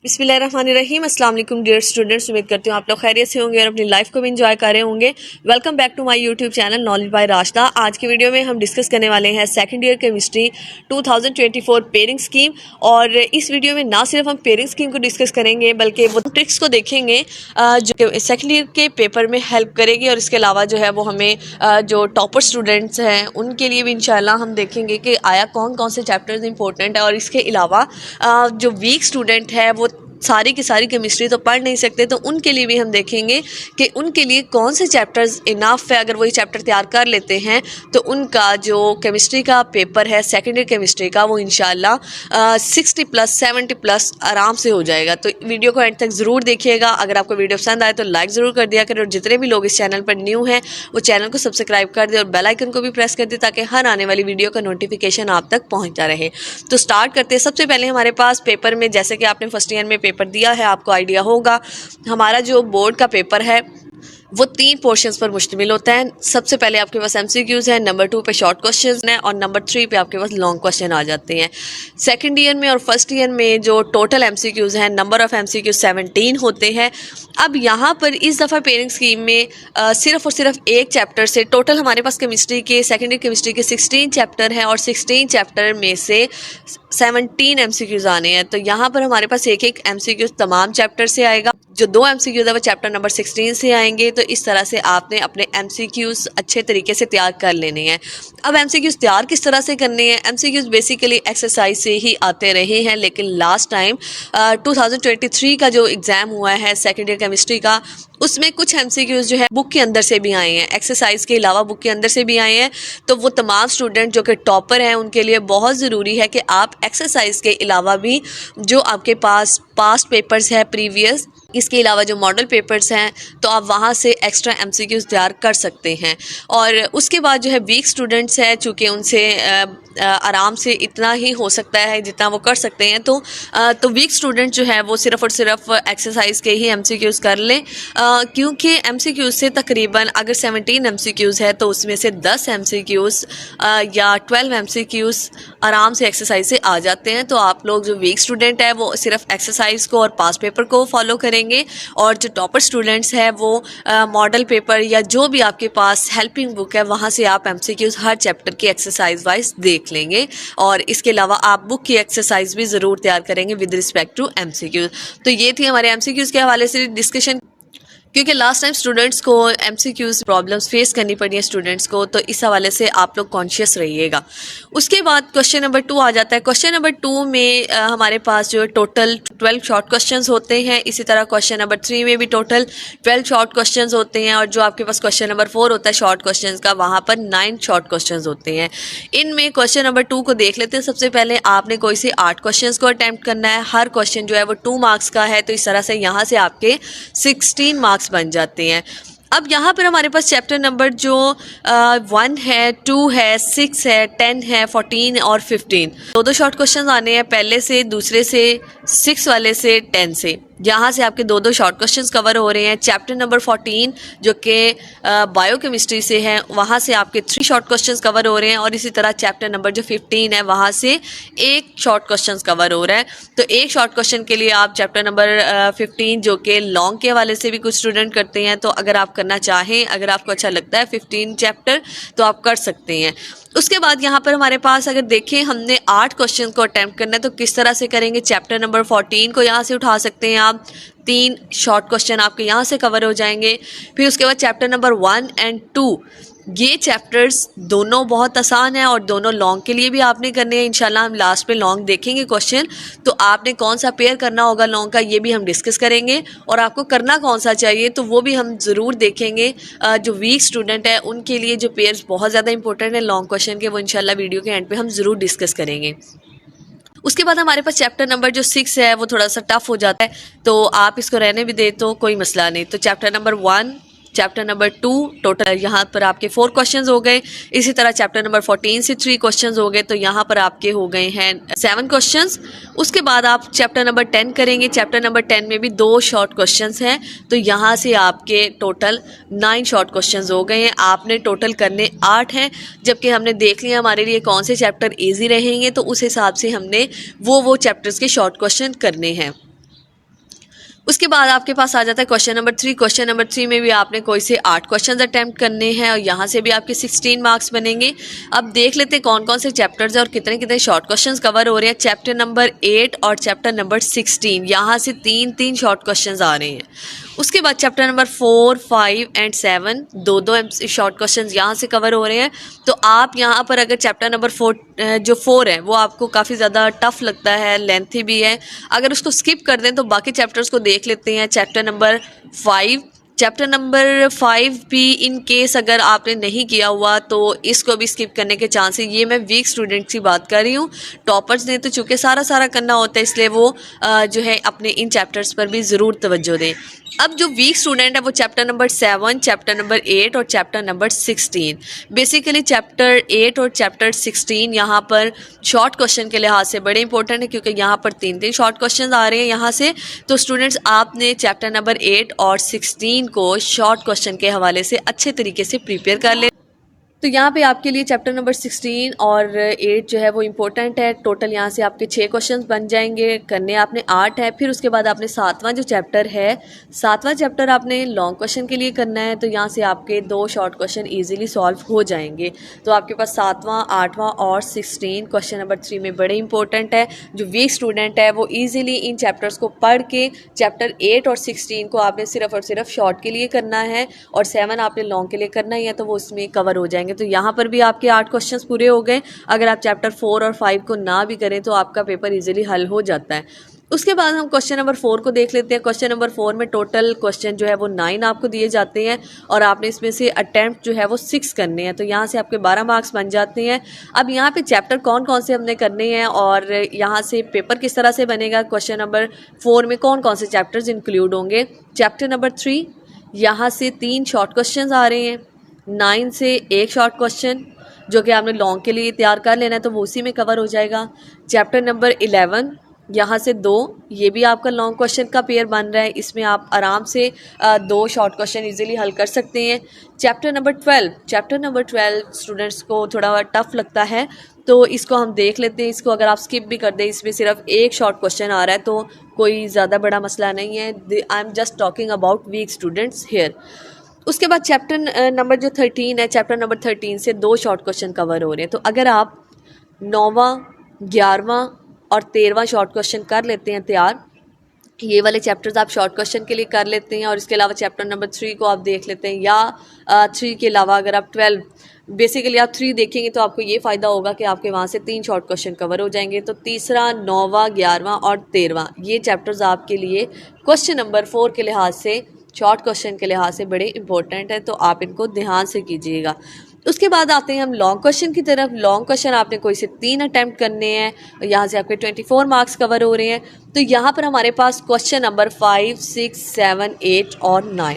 बिस्मिल्लाहिर्रहमानिर्रहीम। अस्सलाम वालेकुम डियर स्टूडेंट्स, उम्मीद करती हूँ आप लोग खैरियत से होंगे और अपनी लाइफ को भी इंजॉय कर रहे होंगे। Welcome back to my YouTube channel knowledge by Rashida. आज की वीडियो में हम डिस्कस करने वाले हैं second year chemistry 2024 pairing scheme. और इस वीडियो में ना सिर्फ हम पेयरिंग स्कीम को डिस्कस करेंगे बल्कि वो ट्रिक्स को देखेंगे जो सेकेंड ईयर के पेपर में हेल्प करेगी। और इसके अलावा जो है वो हमें जो टॉपर स्टूडेंट्स हैं उनके लिए भी इंशाल्लाह हम देखेंगे कि आया कौन कौन से चैप्टर्स इंपॉर्टेंट है। और इसके अलावा जो वीक स्टूडेंट है वो सारी की सारी केमिस्ट्री तो पढ़ नहीं सकते, तो उनके लिए भी हम देखेंगे कि उनके लिए कौन से चैप्टर्स इनफ है। अगर वही चैप्टर तैयार कर लेते हैं तो उनका जो केमिस्ट्री का पेपर है सेकेंड ईयर केमिस्ट्री का वो इंशाल्लाह 60+ 70+ आराम से हो जाएगा। तो वीडियो को एंड तक ज़रूर देखिएगा। अगर आपको वीडियो पसंद आए तो लाइक ज़रूर कर दिया करें और जितने भी लोग इस चैनल पर न्यू हैं वो चैनल को सब्सक्राइब कर दे और बेल आइकन को भी प्रेस कर दे ताकि हर आने वाली वीडियो का नोटिफिकेशन आप तक पहुँचता रहे। तो स्टार्ट करते हैं। सबसे पहले हमारे पास पेपर में, जैसे कि आपने फर्स्ट ईयर में पेपर दिया है आपको आइडिया होगा, हमारा जो बोर्ड का पेपर है वो 3 पोर्शंस पर मुश्तमिल होता है। सबसे पहले आपके पास एमसीक्यूज़ है, नंबर 2 पे शॉर्ट क्वेश्चंस हैं और नंबर 3 पे आपके पास लॉन्ग क्वेश्चन आ जाते हैं। सेकंड ईयर में और फर्स्ट ईयर में जो टोटल एमसीक्यूज़ हैं, नंबर ऑफ़ एमसीक्यूज़ 17 होते हैं। अब यहाँ पर इस दफ़ा पेयरिंग स्कीम में सिर्फ और सिर्फ एक चैप्टर से टोटल हमारे पास केमिस्ट्री के सेकेंड ईयर केमिस्ट्री के 16 चैप्टर हैं और 16 चैप्टर में से 17 एमसीक्यूज़ आने हैं। तो यहाँ पर हमारे पास एक एक एमसीक्यूज़ तमाम चैप्टर से आएगा। जो 2 एमसीक्यूज़ है वो चैप्टर नंबर 16 से आएंगे। तो इस तरह से आपने अपने एमसीक्यूज़ अच्छे तरीके से तैयार कर लेने हैं। अब एमसीक्यूज़ तैयार किस तरह से करने हैं? एमसीक्यूज़ बेसिकली एक्सरसाइज से ही आते रहे हैं, लेकिन लास्ट टाइम 2023 का जो एग्ज़ाम हुआ है सेकेंड ईयर केमिस्ट्री का, उसमें कुछ एमसीक्यूज़ जो है बुक के अंदर से भी आए हैं, एक्सरसाइज के अलावा बुक के अंदर से भी आए हैं। तो वो तमाम स्टूडेंट जो कि टॉपर हैं उनके लिए बहुत ज़रूरी है कि आप एक्सरसाइज के अलावा भी जो आपके पास पास्ट पेपर्स है प्रीवियस, इसके अलावा जो मॉडल पेपर्स हैं, तो आप वहाँ से एक्स्ट्रा एमसीक्यूज़ तैयार कर सकते हैं। और उसके बाद जो है वीक स्टूडेंट्स हैं, चूँकि उनसे आराम से इतना ही हो सकता है जितना वो कर सकते हैं, तो वीक स्टूडेंट जो है वो सिर्फ़ और सिर्फ एक्सरसाइज के ही एमसीक्यूज़ कर लें, क्योंकि एमसीक्यूज़ से तकरीबन अगर 17 एमसीक्यूज़ है तो उसमें से 10 एमसीक्यूज़ या 12 एमसीक्यूज़ आराम से एक्सरसाइज से आ जाते हैं। तो आप लोग जो वीक स्टूडेंट है वो सिर्फ एक्सरसाइज को और पास पेपर को फॉलो करेंगे, और जो टॉपर स्टूडेंट्स है वो मॉडल पेपर या जो भी आपके पास हेल्पिंग बुक है वहाँ से आप एमसीक्यूज़ हर चैप्टर की एक्सरसाइज वाइज देख लेंगे। और इसके अलावा आप बुक की एक्सरसाइज भी ज़रूर तैयार करेंगे विद रिस्पेक्ट टू एमसीक्यूज़। तो ये थी हमारे एमसीक्यूज़ के हवाले से डिस्कशन, क्योंकि लास्ट टाइम स्टूडेंट्स को एमसीक्यूज़ प्रॉब्लम्स फेस करनी पड़ी है स्टूडेंट्स को, तो इस हवाले से आप लोग कॉन्शियस रहिएगा। उसके बाद क्वेश्चन नंबर 2 आ जाता है। क्वेश्चन नंबर 2 में हमारे पास जो है टोटल 12 शॉर्ट क्वेश्चंस होते हैं। इसी तरह क्वेश्चन नंबर 3 में भी टोटल 12 शॉर्ट क्वेश्चंस होते हैं। और जो आपके पास क्वेश्चन नंबर 4 होता है शॉर्ट क्वेश्चंस का, वहाँ पर 9 शॉर्ट क्वेश्चंस होते हैं। इनमें क्वेश्चन नंबर 2 को देख लेते हैं। सबसे पहले आपने कोई से 8 क्वेश्चन को अटैम्प्ट करना है। हर क्वेश्चन जो है वो 2 मार्क्स का है, तो इस तरह से यहाँ से आपके 16 मार्क्स बन जाते हैं। अब यहाँ पर हमारे पास चैप्टर नंबर जो 1 है, 2 है, 6 है, 10 है, 14 और 15, 2 शॉर्ट क्वेश्चन आने हैं, पहले से, दूसरे से, 6 वाले से, 10 से। यहाँ से आपके 2 शॉर्ट क्वेश्चंस कवर हो रहे हैं। चैप्टर नंबर 14 जो कि बायोकेमिस्ट्री से है, वहाँ से आपके 3 शॉर्ट क्वेश्चंस कवर हो रहे हैं। और इसी तरह चैप्टर नंबर जो 15 है वहाँ से 1 शॉर्ट क्वेश्चंस कवर हो रहा है। तो 1 शॉर्ट क्वेश्चन के लिए आप चैप्टर नंबर 15 जो कि लॉन्ग के हवाले से भी कुछ स्टूडेंट करते हैं, तो अगर आप करना चाहें, अगर आपको अच्छा लगता है 15 चैप्टर, तो आप कर सकते हैं। उसके बाद यहाँ पर हमारे पास अगर देखें हमने 8 क्वेश्चन को अटैम्प्ट करना है, तो किस तरह से करेंगे? चैप्टर नंबर 14 को यहाँ से उठा सकते हैं आप, 3 शॉर्ट क्वेश्चन आपके यहाँ से कवर हो जाएंगे। फिर उसके बाद चैप्टर नंबर 1 और 2, ये चैप्टर्स दोनों बहुत आसान है और दोनों लॉन्ग के लिए भी आपने करने हैं। इंशाल्लाह हम लास्ट पे लॉन्ग देखेंगे क्वेश्चन, तो आपने कौन सा पेयर करना होगा लॉन्ग का ये भी हम डिस्कस करेंगे, और आपको करना कौन सा चाहिए तो वो भी हम ज़रूर देखेंगे। जो वीक स्टूडेंट है उनके लिए जो पेयर्स बहुत ज़्यादा इंपॉर्टेंट है लॉन्ग क्वेश्चन के, वो इंशाल्लाह वीडियो के एंड पे हम ज़रूर डिस्कस करेंगे। उसके बाद हमारे पास चैप्टर नंबर जो 6 है वो थोड़ा सा टफ हो जाता है, तो आप इसको रहने भी दे तो कोई मसला नहीं। तो chapter number 1, chapter number 2, total यहाँ पर आपके 4 क्वेश्चंस हो गए। इसी तरह चैप्टर नंबर 14 से 3 क्वेश्चंस हो गए, तो यहाँ पर आपके हो गए हैं 7 क्वेश्चंस। उसके बाद आप चैप्टर नंबर 10 करेंगे। चैप्टर नंबर 10 में भी 2 शॉर्ट क्वेश्चंस हैं, तो यहाँ से आपके टोटल 9 शॉर्ट क्वेश्चंस हो गए हैं। आपने टोटल करने 8 हैं, जबकि हमने देख लिया हमारे लिए कौन से चैप्टर ईजी रहेंगे, तो उस हिसाब से हमने वो चैप्टर्स के शॉर्ट क्वेश्चन करने हैं। उसके बाद आपके पास आ जाता है क्वेश्चन नंबर 3। क्वेश्चन नंबर 3 में भी आपने कोई से 8 क्वेश्चंस अटेम्प्ट करने हैं और यहाँ से भी आपके 16 मार्क्स बनेंगे। अब देख लेते हैं कौन कौन से चैप्टर्स हैं और कितने कितने शॉर्ट क्वेश्चंस कवर हो रहे हैं। चैप्टर नंबर 8 और चैप्टर नंबर 16, यहाँ से 3 शॉर्ट क्वेश्चंस आ रहे हैं। उसके बाद चैप्टर नंबर 4, 5 एंड 7 दो शॉर्ट क्वेश्चंस यहाँ से कवर हो रहे हैं। तो आप यहाँ पर अगर चैप्टर नंबर 4 है वो आपको काफ़ी ज़्यादा टफ लगता है, लेंथी भी है, अगर उसको स्किप कर दें तो बाकी चैप्टर्स को देख लेते हैं। चैप्टर नंबर 5 भी इन केस अगर आपने नहीं किया हुआ तो इसको भी स्किप करने के चांस है। ये मैं वीक स्टूडेंट्स की बात कर रही हूँ। टॉपर्स ने तो चूँकि सारा करना होता है, इसलिए वो जो है अपने इन चैप्टर्स पर भी ज़रूर तवज्जो दें। अब जो वीक स्टूडेंट है वो चैप्टर नंबर 7, चैप्टर नंबर 8 और चैप्टर नंबर 16, बेसिकली चैप्टर 8 और चैप्टर 16 यहाँ पर शॉर्ट क्वेश्चन के लिहाज से बड़े इंपॉर्टेंट है, क्योंकि यहाँ पर 3 शॉर्ट क्वेश्चन आ रहे हैं यहाँ से। तो स्टूडेंट्स आपने चैप्टर नंबर 8 और 16 को शॉर्ट क्वेश्चन के हवाले से अच्छे तरीके से प्रिपेयर कर ले। तो यहाँ पे आपके लिए चैप्टर नंबर 16 और 8 जो है वो इम्पोर्टेंट है। टोटल यहाँ से आपके 6 क्वेश्चंस बन जाएंगे, करने आपने 8 है। फिर उसके बाद आपने 7वां जो चैप्टर है, 7वां चैप्टर आपने लॉन्ग क्वेश्चन के लिए करना है। तो यहाँ से आपके 2 शॉर्ट क्वेश्चन ईजिली सॉल्व हो जाएंगे। तो आपके पास 7वां, 8वां और 16 क्वेश्चन नंबर 3 में बड़े इंपॉर्टेंट है। जो वीक स्टूडेंट है वो ईजिली इन चैप्टर्स को पढ़ के चैप्टर 8 और 16 को आपने सिर्फ और सिर्फ शॉर्ट के लिए करना है और 7 आपने लॉन्ग के लिए करना ही है, तो वो उसमें कवर हो जाएंगे। तो यहाँ पर भी आपके 8 क्वेश्चंस पूरे हो गए। अगर आप चैप्टर 4 और 5 को ना भी करें तो आपका पेपर इजीली हल हो जाता है। उसके बाद हम क्वेश्चन नंबर 4 को देख लेते हैं। क्वेश्चन नंबर 4 में टोटल क्वेश्चन जो है वो 9 आपको दिए जाते हैं और आपने इसमें से अटेम्प्ट जो है वो 6 करने हैं। तो यहाँ से आपके 12 मार्क्स बन जाते हैं। अब यहाँ पे चैप्टर कौन कौन से हमने करने हैं और यहाँ से पेपर किस तरह से बनेगा, क्वेश्चन नंबर 4 में कौन कौन से चैप्टर्स इंक्लूड होंगे। चैप्टर नंबर 3, यहाँ से 3 शॉर्ट क्वेश्चन आ रहे हैं। 9 से 1 शॉर्ट क्वेश्चन जो कि आपने लॉन्ग के लिए तैयार कर लेना है, तो वो उसी में कवर हो जाएगा। चैप्टर नंबर 11, यहाँ से 2, ये भी आपका लॉन्ग क्वेश्चन का पेयर बन रहा है। इसमें आप आराम से 2 शॉर्ट क्वेश्चन इजीली हल कर सकते हैं। चैप्टर नंबर 12 स्टूडेंट्स को थोड़ा टफ लगता है, तो इसको हम देख लेते हैं। इसको अगर आप स्किप भी कर दें, इसमें सिर्फ 1 शॉर्ट क्वेश्चन आ रहा है, तो कोई ज़्यादा बड़ा मसला नहीं है। I am just talking about weak students here. उसके बाद चैप्टर नंबर जो 13 है, चैप्टर नंबर 13 से 2 शॉर्ट क्वेश्चन कवर हो रहे हैं। तो अगर आप 9वां, 11वां और 13वां शॉर्ट क्वेश्चन कर लेते हैं तैयार, ये वाले चैप्टर्स आप शॉर्ट क्वेश्चन के लिए कर लेते हैं और इसके अलावा चैप्टर नंबर 3 को आप देख लेते हैं, या 3 के अलावा अगर आप 12 बेसिकली आप 3 देखेंगे तो आपको ये फ़ायदा होगा कि आपके वहाँ से 3 शॉर्ट क्वेश्चन कवर हो जाएंगे। तो तीसरा, 9वां, 11वां और 13वां ये चैप्टर्स आपके लिए क्वेश्चन नंबर 4 के लिहाज से, शॉर्ट क्वेश्चन के लिहाज से बड़े इंपॉर्टेंट है, तो आप इनको ध्यान से कीजिएगा। उसके बाद आते हैं हम लॉन्ग क्वेश्चन की तरफ। लॉन्ग क्वेश्चन आपने कोई से 3 अटैम्प्ट करने हैं, यहाँ से आपके 24 मार्क्स कवर हो रहे हैं। तो यहाँ पर हमारे पास क्वेश्चन नंबर 5, 6, 7, 8 और 9,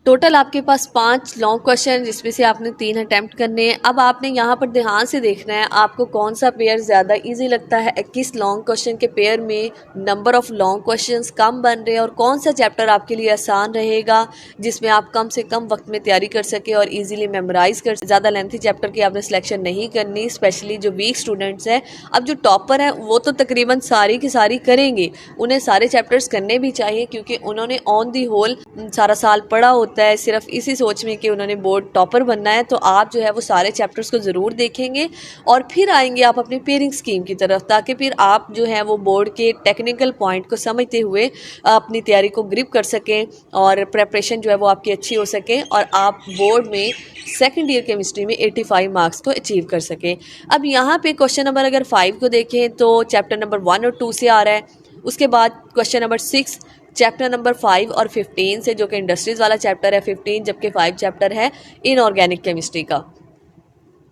टोटल आपके पास 5 लॉन्ग क्वेश्चन, जिसमें से आपने 3 अटैम्प्ट करने हैं। अब आपने यहाँ पर ध्यान से देखना है आपको कौन सा पेयर ज़्यादा इजी लगता है, किस लॉन्ग क्वेश्चन के पेयर में नंबर ऑफ़ लॉन्ग क्वेश्चंस कम बन रहे हैं और कौन सा चैप्टर आपके लिए आसान रहेगा जिसमें आप कम से कम वक्त में तैयारी कर सके और इजीली मेमोराइज कर। ज़्यादा लेंथी चैप्टर की आपने सिलेक्शन नहीं करनी, स्पेशली जो वीक स्टूडेंट्स हैं। अब जो टॉपर हैं वो तो तकरीबन सारी की सारी करेंगे, उन्हें सारे चैप्टर्स करने भी चाहिए क्योंकि उन्होंने ऑन दी होल सारा साल पढ़ा होता है सिर्फ इसी सोच में कि उन्होंने बोर्ड टॉपर बनना है। तो आप जो है वो सारे चैप्टर्स को ज़रूर देखेंगे और फिर आएंगे आप अपनी पेयरिंग स्कीम की तरफ, ताकि फिर आप जो है वो बोर्ड के टेक्निकल पॉइंट को समझते हुए अपनी तैयारी को ग्रिप कर सकें और प्रेपरेशन जो है वो आपकी अच्छी हो सके और आप बोर्ड में सेकेंड ईयर केमिस्ट्री में 85 मार्क्स को अचीव कर सकें। अब यहाँ पे क्वेश्चन नंबर अगर 5 को देखें तो चैप्टर नंबर 1 और 2 से आ रहा है। उसके बाद क्वेश्चन नंबर 6 चैप्टर नंबर 5 और 15 से, जो कि इंडस्ट्रीज़ वाला चैप्टर है 15, जबकि 5 चैप्टर है इनऑर्गेनिक केमिस्ट्री का।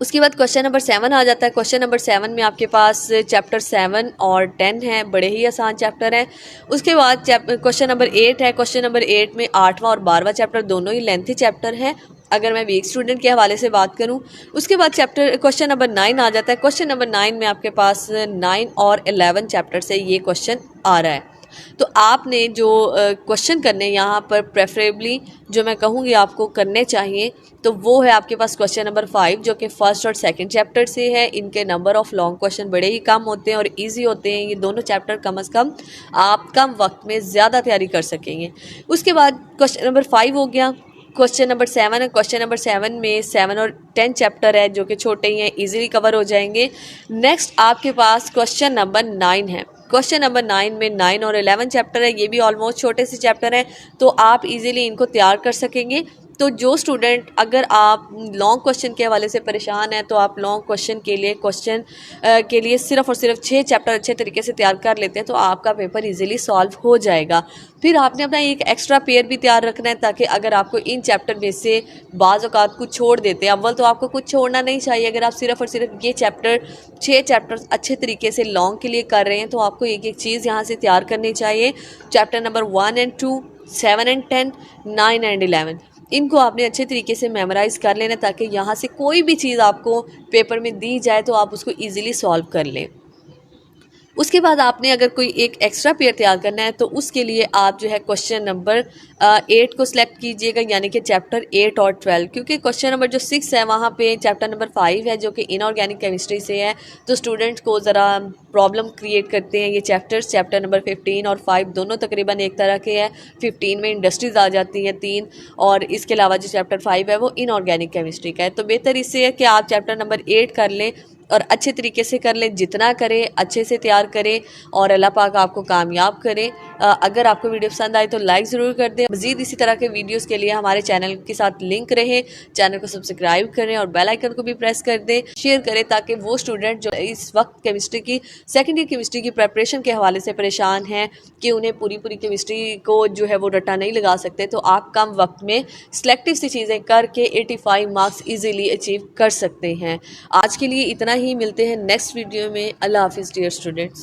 उसके बाद क्वेश्चन नंबर 7 आ जाता है। क्वेश्चन नंबर 7 में आपके पास चैप्टर 7 और 10 हैं, बड़े ही आसान चैप्टर हैं। उसके बाद क्वेश्चन नंबर 8 है। क्वेश्चन नंबर 8 में 8वां और 12वां चैप्टर दोनों ही लेंथी चैप्टर हैं अगर मैं वीक स्टूडेंट के हवाले से बात करूं। उसके बाद क्वेश्चन नंबर 9 आ जाता है। क्वेश्चन नंबर 9 में आपके पास 9 और 11 चैप्टर से ये क्वेश्चन आ रहा है। तो आपने जो क्वेश्चन करने यहाँ पर प्रेफरेबली जो मैं कहूँगी आपको करने चाहिए तो वो है आपके पास क्वेश्चन नंबर 5 जो कि फर्स्ट और सेकंड चैप्टर से है। इनके नंबर ऑफ लॉन्ग क्वेश्चन बड़े ही कम होते हैं और इजी होते हैं। ये दोनों चैप्टर कम से कम आप कम वक्त में ज़्यादा तैयारी कर सकेंगे। उसके बाद क्वेश्चन नंबर 5 हो गया। क्वेश्चन नंबर 7 है। क्वेश्चन नंबर 7 में 7 और 10 चैप्टर है जो कि छोटे ही हैं, इजीली कवर हो जाएंगे। नेक्स्ट आपके पास क्वेश्चन नंबर 9 है। क्वेश्चन नंबर 9 में 9 और 11 चैप्टर है। ये भी ऑलमोस्ट छोटे से चैप्टर हैं तो आप इजीली इनको तैयार कर सकेंगे। तो जो स्टूडेंट अगर आप लॉन्ग क्वेश्चन के हवाले से परेशान हैं तो आप लॉन्ग क्वेश्चन के लिए सिर्फ और सिर्फ 6 चैप्टर अच्छे तरीके से तैयार कर लेते हैं तो आपका पेपर इजीली सॉल्व हो जाएगा। फिर आपने अपना एक एक्स्ट्रा पेयर भी तैयार रखना है ताकि अगर आपको इन चैप्टर में से बाज़ औक़ात कुछ छोड़ देते हैं, अव्वल तो आपको कुछ छोड़ना नहीं चाहिए। अगर आप सिर्फ और सिर्फ ये 6 चैप्टर अच्छे तरीके से लॉन्ग के लिए कर रहे हैं तो आपको एक एक चीज़ यहाँ से तैयार करनी चाहिए। Chapter number 1 and 2, 7 and 10, 9 and 11 इनको आपने अच्छे तरीके से मेमोराइज़ कर लेना ताकि यहाँ से कोई भी चीज़ आपको पेपर में दी जाए तो आप उसको ईज़िली सॉल्व कर लें। उसके बाद आपने अगर कोई एक एक्स्ट्रा पेयर तैयार करना है तो उसके लिए आप जो है क्वेश्चन नंबर 8 को सिलेक्ट कीजिएगा, यानी कि चैप्टर 8 और 12, क्योंकि क्वेश्चन नंबर जो 6 है वहाँ पे चैप्टर नंबर 5 है जो कि इनऑर्गेनिक केमिस्ट्री से है तो स्टूडेंट्स को ज़रा प्रॉब्लम क्रिएट करते हैं ये चैप्टर्स। चैप्टर नंबर 15 और 5 दोनों तकरीबन एक तरह के हैं। 15 में इंडस्ट्रीज़ आ जाती हैं 3 और इसके अलावा जो चैप्टर 5 है वो इनऑर्गेनिक केमिस्ट्री का है। तो बेहतर इससे है कि आप चैप्टर नंबर 8 कर लें और अच्छे तरीके से कर लें, जितना करें अच्छे से तैयार करें और अल्लाह पाक आपको कामयाब करें। अगर आपको वीडियो पसंद आए तो लाइक ज़रूर कर दें। मज़ीद इसी तरह के वीडियोस के लिए हमारे चैनल के साथ लिंक रहे, चैनल को सब्सक्राइब करें और बेल आइकन को भी प्रेस कर दें, शेयर करें ताकि वो स्टूडेंट जो इस वक्त सेकेंड ईयर केमिस्ट्री की प्रेपरेशन के हवाले से परेशान हैं कि उन्हें पूरी केमिस्ट्री को जो है वो रट्टा नहीं लगा सकते तो आप कम वक्त में सिलेक्टिव सी चीज़ें करके 85 मार्क्स ईजीली अचीव कर सकते हैं। आज के लिए इतना ही, मिलते हैं नेक्स्ट वीडियो में। अल्लाह हाफिज़ डियर स्टूडेंट्स।